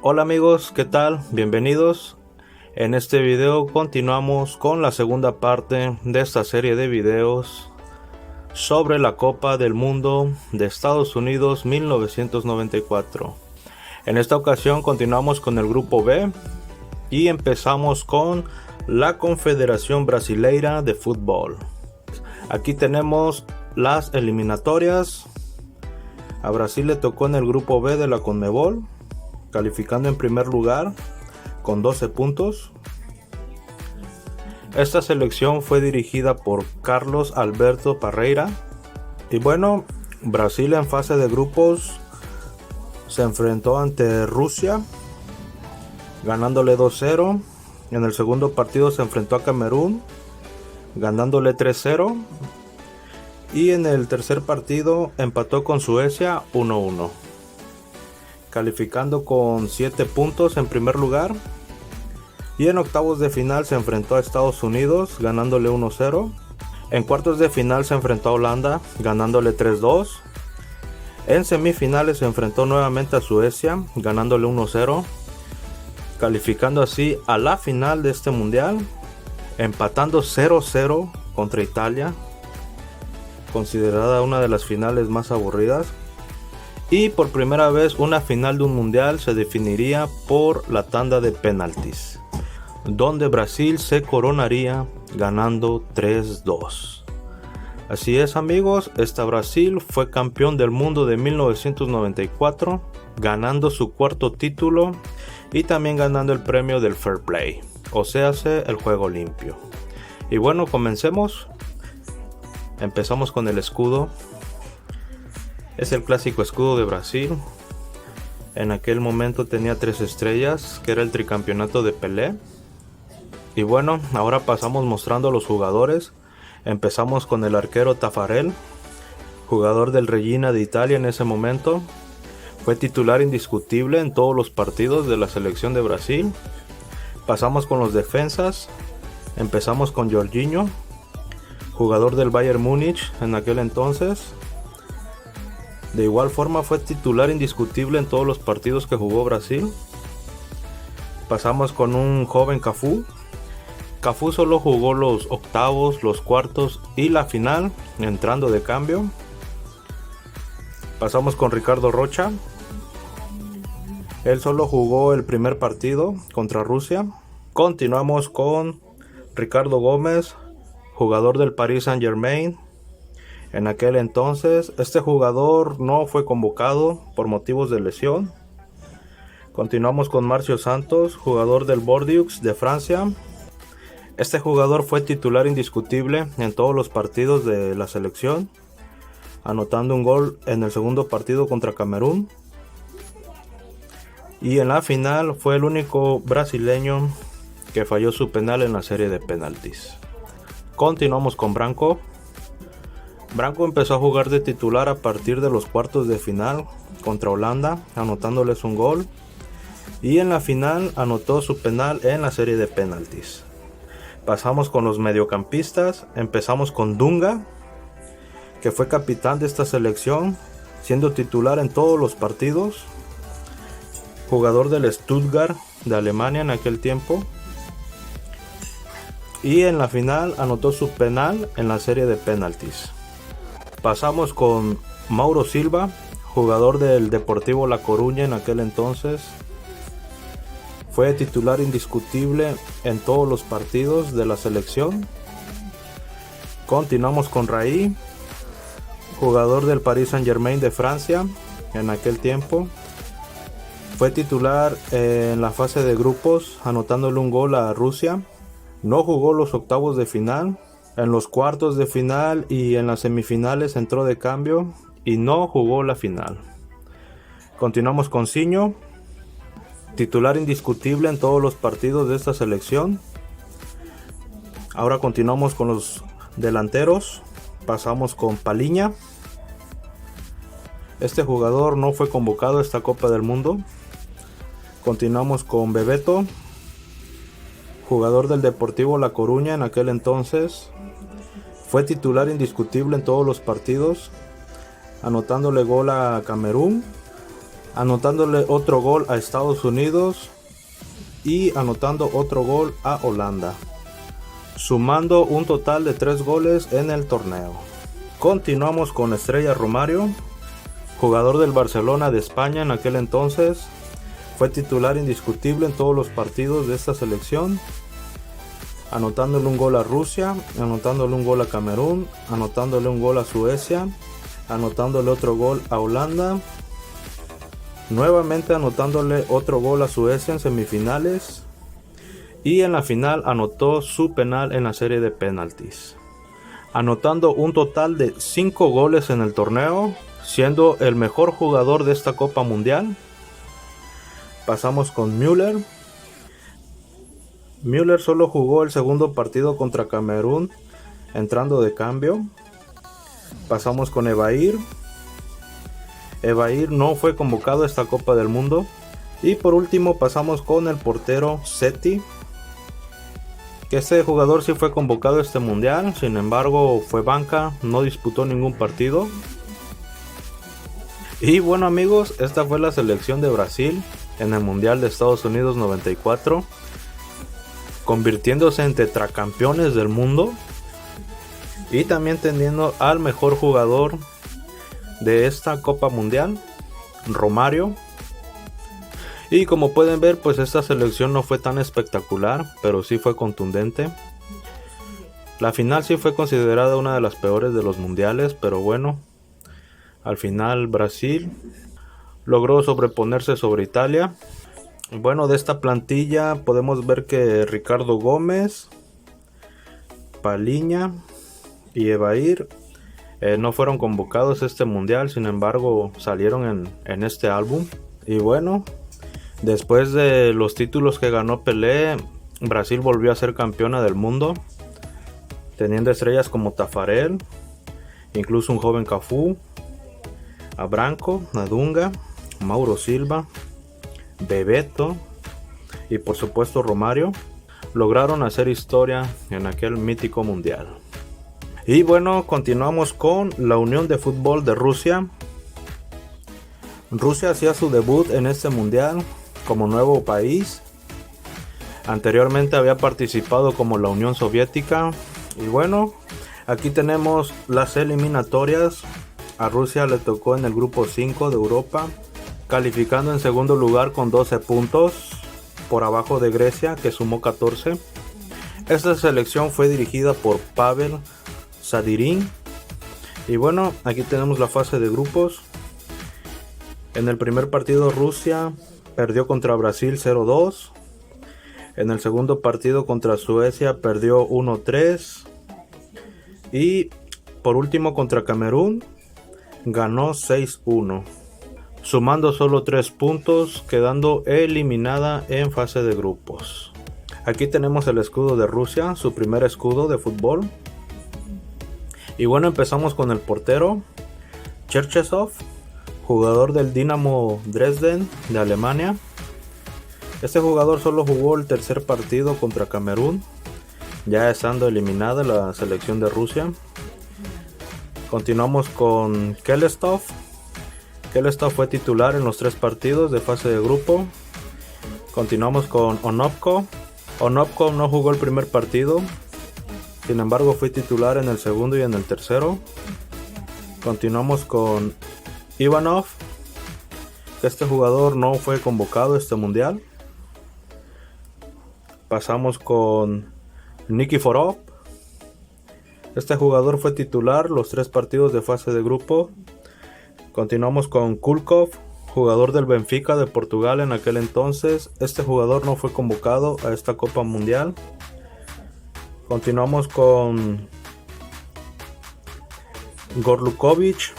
Hola amigos, ¿qué tal? Bienvenidos. En este video continuamos con la segunda parte de esta serie de videos sobre la Copa del Mundo de Estados Unidos 1994. En esta ocasión continuamos con el grupo B y empezamos con la Confederación Brasileira de Fútbol. Aquí tenemos las eliminatorias. A Brasil le tocó en el grupo B de la Conmebol, calificando en primer lugar con 12 puntos. Esta selección fue dirigida por Carlos Alberto Parreira. Y bueno, Brasil en fase de grupos se enfrentó ante Rusia, ganándole 2-0. En el segundo partido se enfrentó a Camerún, ganándole 3-0. Y en el tercer partido empató con Suecia 1-1. Calificando con 7 puntos en primer lugar. Y en octavos de final se enfrentó a Estados Unidos, ganándole 1-0. En cuartos de final se enfrentó a Holanda, ganándole 3-2. En semifinales se enfrentó nuevamente a Suecia, ganándole 1-0. Calificando así a la final de este mundial, empatando 0-0 contra Italia, considerada una de las finales más aburridas. Y por primera vez una final de un mundial se definiría por la tanda de penaltis, donde Brasil se coronaría ganando 3-2. Así es amigos, esta Brasil fue campeón del mundo de 1994, ganando su cuarto título y también ganando el premio del Fair Play, o sea, el juego limpio. Y bueno, comencemos. Empezamos con el escudo. Es el clásico escudo de Brasil. En aquel momento tenía 3 estrellas, que era el tricampeonato de Pelé. Y bueno, ahora pasamos mostrando a los jugadores. Empezamos con el arquero Taffarel, jugador del Reggina de Italia en ese momento. Fue titular indiscutible en todos los partidos de la selección de Brasil. Pasamos con los defensas. Empezamos con Jorginho, jugador del Bayern Múnich en aquel entonces. De igual forma fue titular indiscutible en todos los partidos que jugó Brasil. Pasamos con un joven Cafú. Cafú solo jugó los octavos, los cuartos y la final, entrando de cambio. Pasamos con Ricardo Rocha. Él solo jugó el primer partido contra Rusia. Continuamos con Ricardo Gómez, jugador del Paris Saint-Germain. En aquel entonces, este jugador no fue convocado por motivos de lesión. Continuamos con Marcio Santos, jugador del Bordeaux de Francia. Este jugador fue titular indiscutible en todos los partidos de la selección, anotando un gol en el segundo partido contra Camerún. Y en la final fue el único brasileño que falló su penal en la serie de penaltis. Continuamos con Branco. Branco empezó a jugar de titular a partir de los cuartos de final contra Holanda, anotándoles un gol. Y en la final anotó su penal en la serie de penaltis. Pasamos con los mediocampistas. Empezamos con Dunga, que fue capitán de esta selección, siendo titular en todos los partidos. Jugador del Stuttgart de Alemania en aquel tiempo. Y en la final anotó su penal en la serie de penaltis. Pasamos con Mauro Silva, jugador del Deportivo La Coruña en aquel entonces. Fue titular indiscutible en todos los partidos de la selección. Continuamos con Raí, jugador del Paris Saint-Germain de Francia en aquel tiempo. Fue titular en la fase de grupos, anotándole un gol a Rusia. No jugó los octavos de final. En los cuartos de final y en las semifinales entró de cambio y no jugó la final. Continuamos con Ciño, titular indiscutible en todos los partidos de esta selección. Ahora continuamos con los delanteros. Pasamos con Palhinha. Este jugador no fue convocado a esta Copa del Mundo. Continuamos con Bebeto, jugador del Deportivo La Coruña en aquel entonces. Fue titular indiscutible en todos los partidos, anotándole gol a Camerún. anotándole otro gol a Estados Unidos y anotando otro gol a Holanda, sumando un total de 3 goles en el torneo. Continuamos con Estrella Romario, jugador del Barcelona de España en aquel entonces. Fue titular indiscutible en todos los partidos de esta selección, anotándole un gol a Rusia, anotándole un gol a Camerún, anotándole un gol a Suecia, anotándole otro gol a Holanda, nuevamente anotándole otro gol a Suecia en semifinales, y en la final anotó su penal en la serie de penaltis, anotando un total de 5 goles en el torneo, siendo el mejor jugador de esta Copa Mundial. Pasamos con Müller. Müller solo jugó el segundo partido contra Camerún, entrando de cambio. Pasamos con Evair. Evair no fue convocado a esta Copa del Mundo. Y por último pasamos con el portero Seti, que este jugador sí fue convocado a este mundial, sin embargo fue banca, no disputó ningún partido. Y bueno amigos, esta fue la selección de Brasil en el mundial de Estados Unidos 94, convirtiéndose en tetracampeones del mundo y también teniendo al mejor jugador de esta Copa Mundial, Romario. Y como pueden ver, pues esta selección no fue tan espectacular, pero sí fue contundente. La final sí fue considerada una de las peores de los mundiales, pero bueno, al final Brasil logró sobreponerse sobre Italia. Bueno, de esta plantilla podemos ver que Ricardo Gómez, Paliña y Evair no fueron convocados a este mundial, sin embargo salieron en este álbum. Y bueno, después de los títulos que ganó Pelé, Brasil volvió a ser campeona del mundo, teniendo estrellas como Tafarel, incluso un joven Cafú, a Branco, a Dunga, Mauro Silva, Bebeto y por supuesto Romario. Lograron hacer historia en aquel mítico mundial. Y bueno, continuamos con la Unión de Fútbol de Rusia. Rusia hacía su debut en este mundial como nuevo país. Anteriormente había participado como la Unión Soviética. Y bueno, aquí tenemos las eliminatorias. A Rusia le tocó en el grupo 5 de Europa, calificando en segundo lugar con 12 puntos, por abajo de Grecia, que sumó 14. Esta selección fue dirigida por Pavel Sadirin. Y bueno, aquí tenemos la fase de grupos. En el primer partido Rusia perdió contra Brasil 0-2. En el segundo partido contra Suecia perdió 1-3. Y por último contra Camerún ganó 6-1, sumando solo 3 puntos, quedando eliminada en fase de grupos. Aquí tenemos el escudo de Rusia, su primer escudo de fútbol. Y bueno, empezamos con el portero Cherchesov, jugador del Dinamo Dresden de Alemania. Este jugador solo jugó el tercer partido contra Camerún, ya estando eliminada la selección de Rusia. Continuamos con Kelestov. Kelestov fue titular en los 3 partidos de fase de grupo. Continuamos con Onopko. Onopko no jugó el primer partido, sin embargo fue titular en el segundo y en el tercero. Continuamos con Ivanov. Este jugador no fue convocado a este mundial. Pasamos con Nikiforov. Este jugador fue titular los 3 partidos de fase de grupo. Continuamos con Kulkov, jugador del Benfica de Portugal en aquel entonces. Este jugador no fue convocado a esta Copa Mundial. Continuamos con Gorlukovic,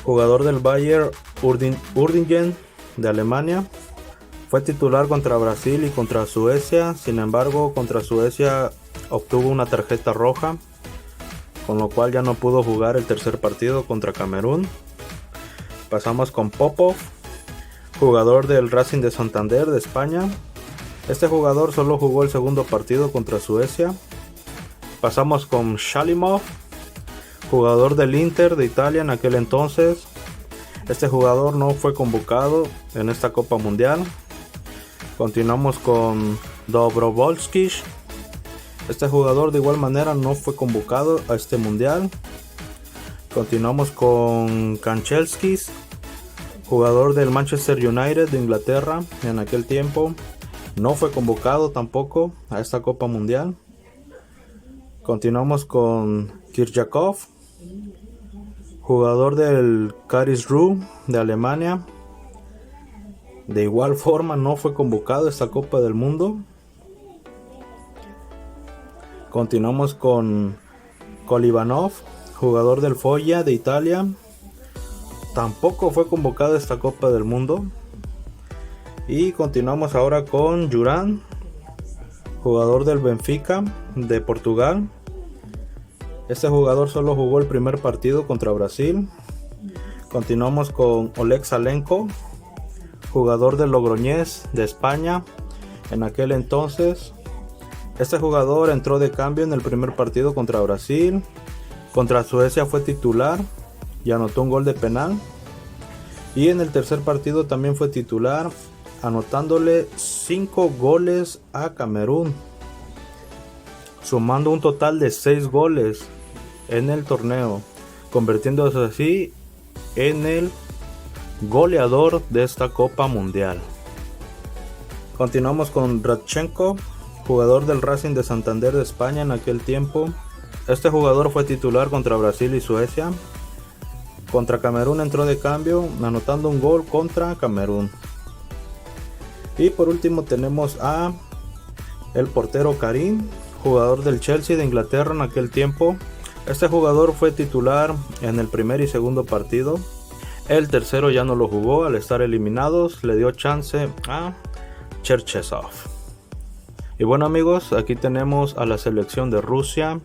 jugador del Bayer Urdingen de Alemania. Fue titular contra Brasil y contra Suecia. Sin embargo, contra Suecia obtuvo una tarjeta roja, con lo cual ya no pudo jugar el tercer partido contra Camerún. Pasamos con Popov, jugador del Racing de Santander de España. Este jugador solo jugó el segundo partido contra Suecia. Pasamos con Shalimov, jugador del Inter de Italia en aquel entonces. Este jugador no fue convocado en esta Copa Mundial. Continuamos con Dobrovolskis. Este jugador de igual manera no fue convocado a este mundial. Continuamos con Kanchelskis, jugador del Manchester United de Inglaterra en aquel tiempo. No fue convocado tampoco a esta Copa Mundial. Continuamos con Kirjakov, jugador del Karlsruhe de Alemania. De igual forma no fue convocado a esta Copa del Mundo. Continuamos con Kolivanov, jugador del Foggia de Italia. Tampoco fue convocado a esta Copa del Mundo. Y continuamos ahora con Juran, jugador del Benfica de Portugal. Este jugador solo jugó el primer partido contra Brasil. Continuamos con Oleg Salenko, jugador del Logroñés de España en aquel entonces. Este jugador entró de cambio en el primer partido contra Brasil. Contra Suecia fue titular y anotó un gol de penal. Y en el tercer partido también fue titular, anotándole 5 goles a Camerún, sumando un total de 6 goles en el torneo, convirtiéndose así en el goleador de esta Copa Mundial. Continuamos con Radchenko, jugador del Racing de Santander de España en aquel tiempo. Este jugador fue titular contra Brasil y Suecia. Contra Camerún entró de cambio, anotando un gol contra Camerún. Y por último tenemos a el portero Karim, jugador del Chelsea de Inglaterra en aquel tiempo. Este jugador fue titular en el primer y segundo partido. El tercero ya no lo jugó al estar eliminados, le dio chance a Cherchesov. Y bueno amigos, aquí tenemos a la selección de Rusia,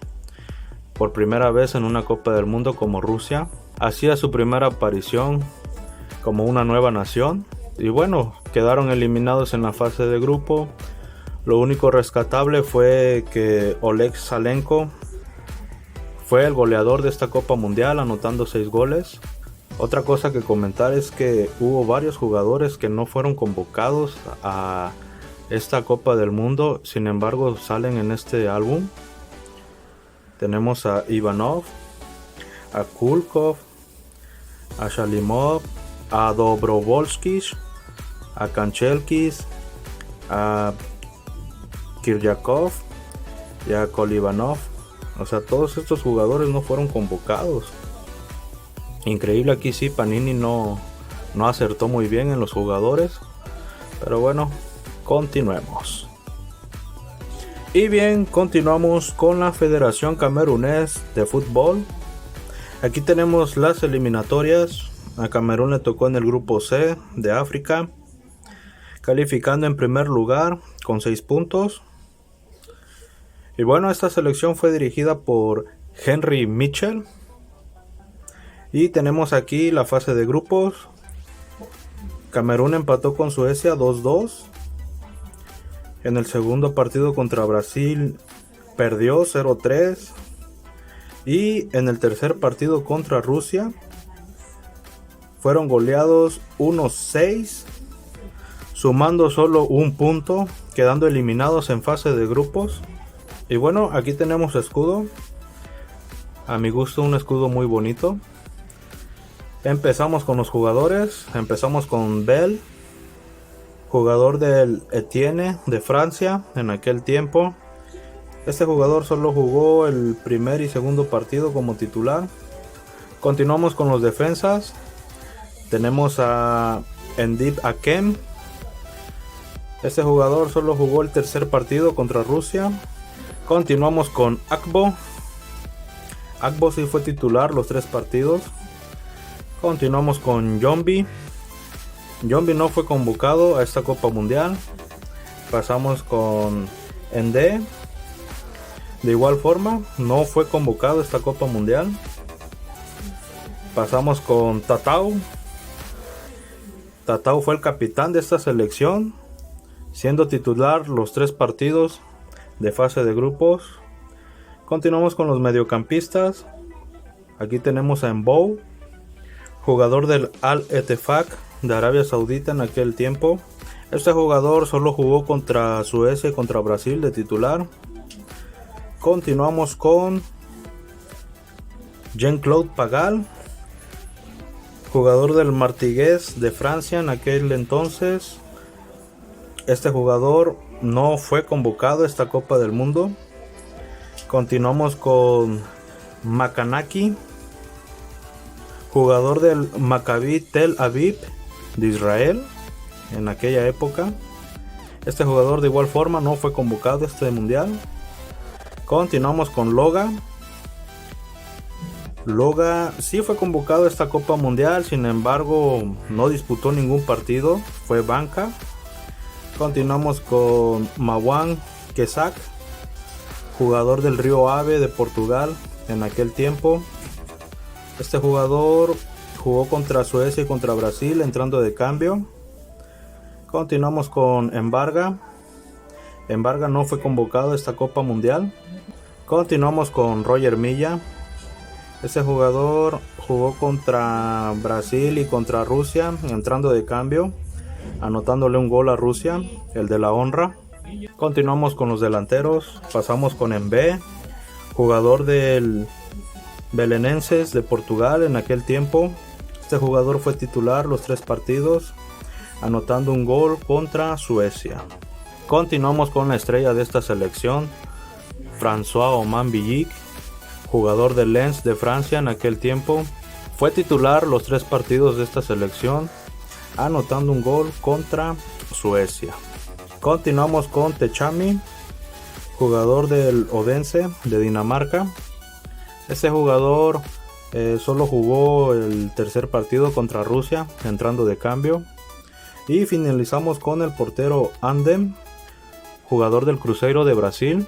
por primera vez en una Copa del Mundo como Rusia. Hacía su primera aparición como una nueva nación. Y bueno, quedaron eliminados en la fase de grupo. Lo único rescatable fue que Oleg Salenko fue el goleador de esta Copa Mundial, anotando 6 goles. Otra cosa que comentar es que hubo varios jugadores que no fueron convocados a esta Copa del Mundo, sin embargo salen en este álbum. Tenemos a Ivanov, a Kulkov, a Shalimov, a Dobrovolskis, a Kanchelskis, a Kirjakov y a Kolivanov. O sea, todos estos jugadores no fueron convocados. Increíble, aquí sí, Panini no acertó muy bien en los jugadores. Pero bueno, continuemos. Y bien, continuamos con la Federación Camerunés de Fútbol. Aquí tenemos las eliminatorias. A Camerún le tocó en el grupo C de África, calificando en primer lugar con 6 puntos. Y bueno, esta selección fue dirigida por Henry Mitchell. Y tenemos aquí la fase de grupos. Camerún empató con Suecia 2-2. En el segundo partido contra Brasil perdió 0-3. Y en el tercer partido contra Rusia fueron goleados 1-6, sumando solo un punto, quedando eliminados en fase de grupos. Y bueno, aquí tenemos escudo. A mi gusto un escudo muy bonito. Empezamos con los jugadores. Empezamos con Bell, jugador del Etienne de Francia en aquel tiempo. Este jugador solo jugó el primer y segundo partido como titular. Continuamos con los defensas. Tenemos a Ndip Akem. Este jugador solo jugó el tercer partido contra Rusia. Continuamos con Akbo. Akbo sí fue titular los 3 partidos. Continuamos con Yombi. Yombi no fue convocado a esta Copa Mundial. Pasamos con Ende. De igual forma, no fue convocado a esta Copa Mundial. Pasamos con Tatau. Tatau fue el capitán de esta selección, siendo titular los 3 partidos de fase de grupos. Continuamos con los mediocampistas. Aquí tenemos a Mbou, Jugador del Al-Ettifaq de Arabia Saudita en aquel tiempo. Este jugador solo jugó contra Suecia y contra Brasil de titular. Continuamos con Jean-Claude Pagal, jugador del Martigues de Francia en aquel entonces. Este jugador no fue convocado a esta Copa del Mundo. Continuamos con Makanaki, jugador del Maccabi Tel Aviv de Israel en aquella época. Este jugador de igual forma no fue convocado a este mundial. Continuamos con Loga. Loga sí fue convocado a esta Copa Mundial, sin embargo no disputó ningún partido, fue banca. Continuamos con Mawan Kesak, jugador del Río Ave de Portugal en aquel tiempo. Este jugador jugó contra Suecia y contra Brasil entrando de cambio. Continuamos con Embarga. Embarga no fue convocado a esta Copa Mundial. Continuamos con Roger Milla. Este jugador jugó contra Brasil y contra Rusia entrando de cambio, anotándole un gol a Rusia, el de la honra. Continuamos con los delanteros. Pasamos con Mbé, jugador del Belenenses de Portugal en aquel tiempo. Este jugador fue titular los 3 partidos, anotando un gol contra Suecia. Continuamos con la estrella de esta selección, François Oman Villic, jugador del Lens de Francia en aquel tiempo. Fue titular los 3 partidos de esta selección, anotando un gol contra Suecia. Continuamos con Techami, jugador del Odense de Dinamarca. Este jugador solo jugó el tercer partido contra Rusia entrando de cambio. Y finalizamos con el portero Andem, jugador del Cruzeiro de Brasil.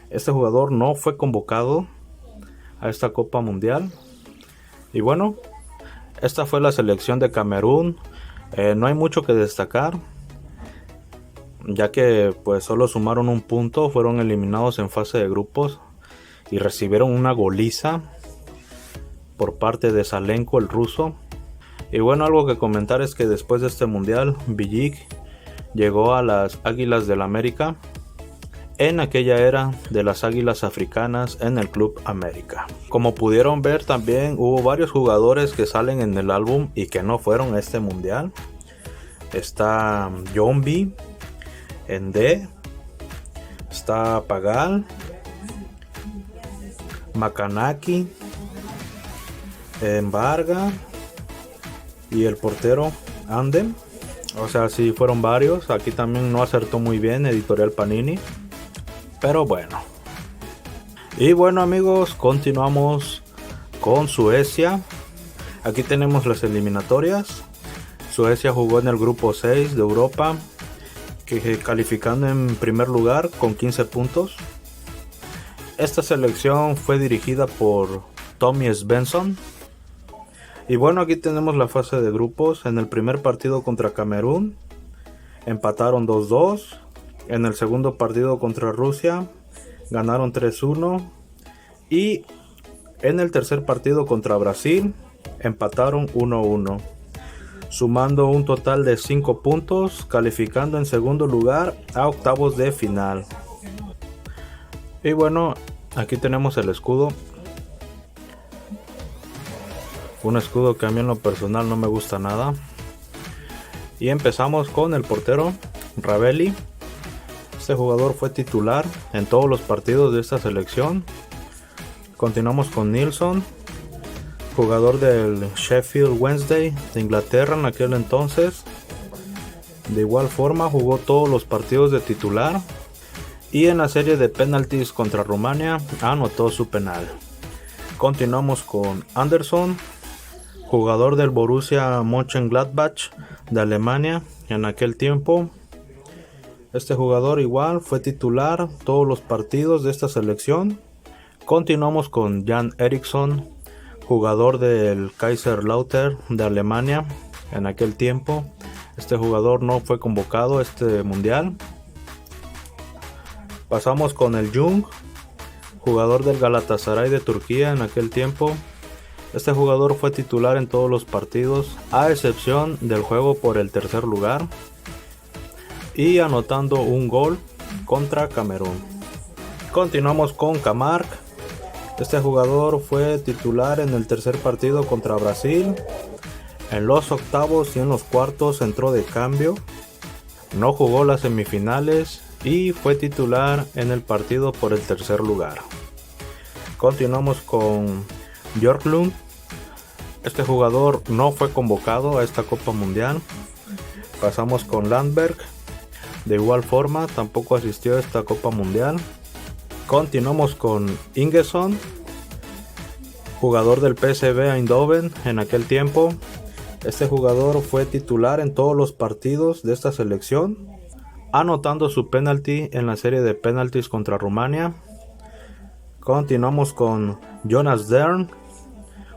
Este jugador no fue convocado a esta Copa Mundial. Y bueno, esta fue la selección de Camerún. No hay mucho que destacar, ya que pues solo sumaron un punto, fueron eliminados en fase de grupos y recibieron una goliza por parte de Salenko, el ruso. Y bueno, algo que comentar es que después de este mundial, Villic llegó a las Águilas del América, en aquella era de las Águilas Africanas en el Club América. Como pudieron ver, también hubo varios jugadores que salen en el álbum y que no fueron a este mundial. Está Yombi, Ndé, está Pagal, Makanaki, Embarga y el portero Andem. O sea, sí fueron varios. Aquí también no acertó muy bien Editorial Panini, pero bueno. Y bueno, amigos, continuamos con Suecia. Aquí tenemos las eliminatorias. Suecia jugó en el grupo 6 de Europa, calificando en primer lugar con 15 puntos. Esta selección fue dirigida por Tommy Svensson. Y bueno, aquí tenemos la fase de grupos. En el primer partido contra Camerún empataron 2-2. En el segundo partido contra Rusia ganaron 3-1. Y en el tercer partido contra Brasil empataron 1-1, sumando un total de 5 puntos, calificando en segundo lugar a octavos de final. Y bueno, aquí tenemos el escudo. Un escudo que a mí en lo personal no me gusta nada. Y empezamos con el portero Ravelli. Este jugador fue titular en todos los partidos de esta selección. Continuamos con Nilsson, jugador del Sheffield Wednesday de Inglaterra en aquel entonces. De igual forma jugó todos los partidos de titular. Y en la serie de penaltis contra Rumania anotó su penal. Continuamos con Anderson, jugador del Borussia Mönchengladbach de Alemania en aquel tiempo. Este jugador igual fue titular todos los partidos de esta selección. Continuamos con Jan Eriksson, jugador del Kaiserslautern de Alemania en aquel tiempo. Este jugador no fue convocado a este mundial. Pasamos con el Jung, jugador del Galatasaray de Turquía en aquel tiempo. Este jugador fue titular en todos los partidos, a excepción del juego por el tercer lugar, y anotando un gol contra Camerún. Continuamos con Camargue. Este jugador fue titular en el tercer partido contra Brasil. En los octavos y en los cuartos entró de cambio. No jugó las semifinales y fue titular en el partido por el tercer lugar. Continuamos con Björklund. Este jugador no fue convocado a esta Copa Mundial. Pasamos con Landberg. De igual forma, tampoco asistió a esta Copa Mundial. Continuamos con Ingesson, jugador del PSV Eindhoven en aquel tiempo. Este jugador fue titular en todos los partidos de esta selección, anotando su penalti en la serie de penaltis contra Rumania. Continuamos con Jonas Dern,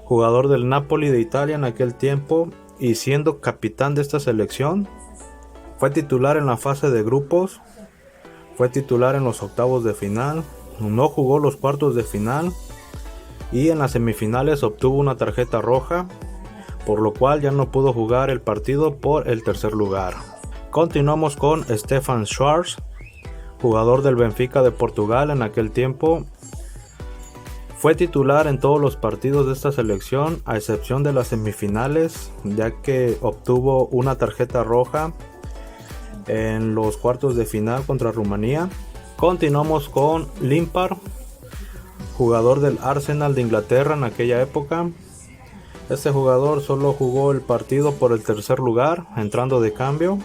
jugador del Napoli de Italia en aquel tiempo y siendo capitán de esta selección. Fue titular en la fase de grupos, fue titular en los octavos de final, no jugó los cuartos de final y en las semifinales obtuvo una tarjeta roja, por lo cual ya no pudo jugar el partido por el tercer lugar. Continuamos con Stefan Schwarz, jugador del Benfica de Portugal en aquel tiempo. Fue titular en todos los partidos de esta selección, a excepción de las semifinales, ya que obtuvo una tarjeta roja en los cuartos de final contra Rumanía. Continuamos con Limpar, jugador del Arsenal de Inglaterra en aquella época. Este jugador solo jugó el partido por el tercer lugar, entrando de cambio.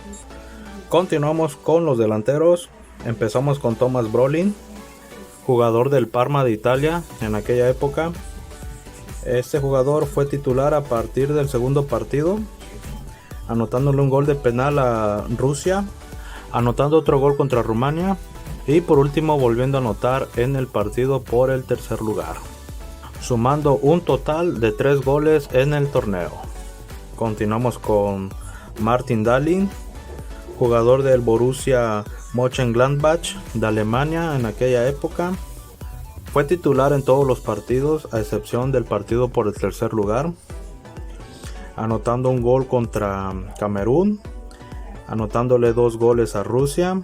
Continuamos con los delanteros. Empezamos con Thomas Brolin, jugador del Parma de Italia en aquella época. Este jugador fue titular a partir del segundo partido, anotándole un gol de penal a Rusia, anotando otro gol contra Rumania y por último volviendo a anotar en el partido por el tercer lugar, sumando un total de 3 goles en el torneo. Continuamos con Martin Dahlin, jugador del Borussia Mönchengladbach de Alemania en aquella época. Fue titular en todos los partidos a excepción del partido por el tercer lugar, anotando un gol contra Camerún, anotándole 2 goles a Rusia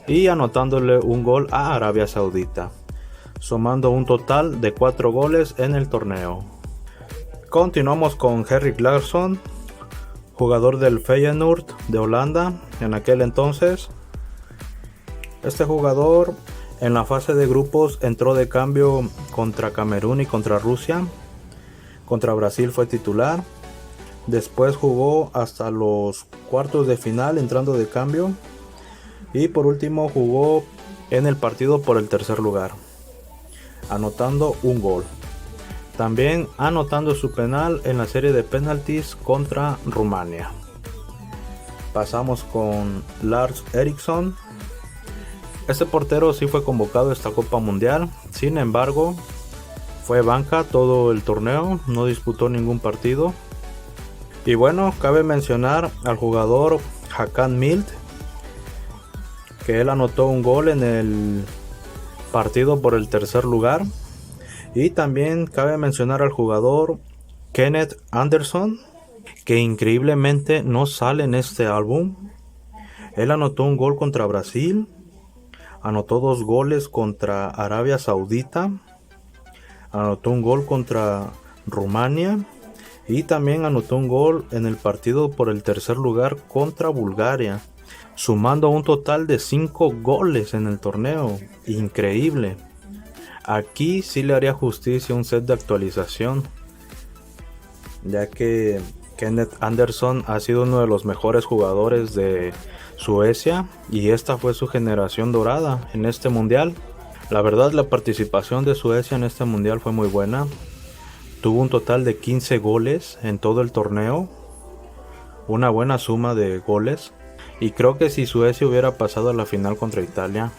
y anotándole un gol a Arabia Saudita, sumando un total de 4 goles en el torneo. Continuamos con Henrik Larsson, jugador del Feyenoord de Holanda en aquel entonces. Este jugador en la fase de grupos entró de cambio contra Camerún y contra Rusia. Contra Brasil fue titular. Después jugó hasta los cuartos de final entrando de cambio. Y por último jugó en el partido por el tercer lugar, anotando un gol. También anotando su penal en la serie de penaltis contra Rumania. Pasamos con Lars Eriksson. Este portero sí fue convocado a esta Copa Mundial. Sin embargo, fue banca todo el torneo. No disputó ningún partido. Y bueno, cabe mencionar al jugador Hakan Mild, que él anotó un gol en el partido por el tercer lugar. Y también cabe mencionar al jugador Kenneth Anderson, que increíblemente no sale en este álbum. Él anotó un gol contra Brasil, anotó 2 goles contra Arabia Saudita, anotó un gol contra Rumania y también anotó un gol en el partido por el tercer lugar contra Bulgaria, sumando un total de 5 goles en el torneo. Increíble. Aquí sí le haría justicia un set de actualización, ya que Kenneth Anderson ha sido uno de los mejores jugadores de Suecia y esta fue su generación dorada en este mundial. La verdad, la participación de Suecia en este mundial fue muy buena. Tuvo un total de 15 goles en todo el torneo, una buena suma de goles. Y creo que si Suecia hubiera pasado a la final contra Italia,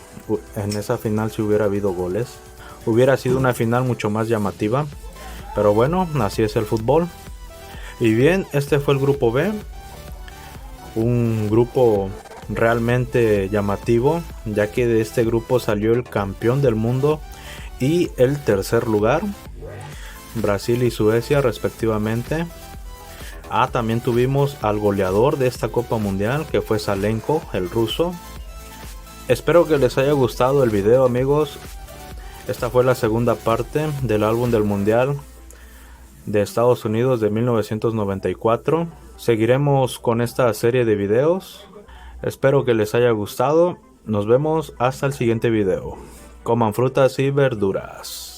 en esa final sí hubiera habido goles. Hubiera sido una final mucho más llamativa. Pero bueno, así es el fútbol. Y bien, este fue el grupo B. Un grupo realmente llamativo, ya que de este grupo salió el campeón del mundo y el tercer lugar. Brasil y Suecia respectivamente. También tuvimos al goleador de esta Copa Mundial, que fue Salenko, el ruso. Espero que les haya gustado el video, amigos. Esta fue la segunda parte del álbum del Mundial de Estados Unidos de 1994. Seguiremos con esta serie de videos. Espero que les haya gustado. Nos vemos hasta el siguiente video. Coman frutas y verduras.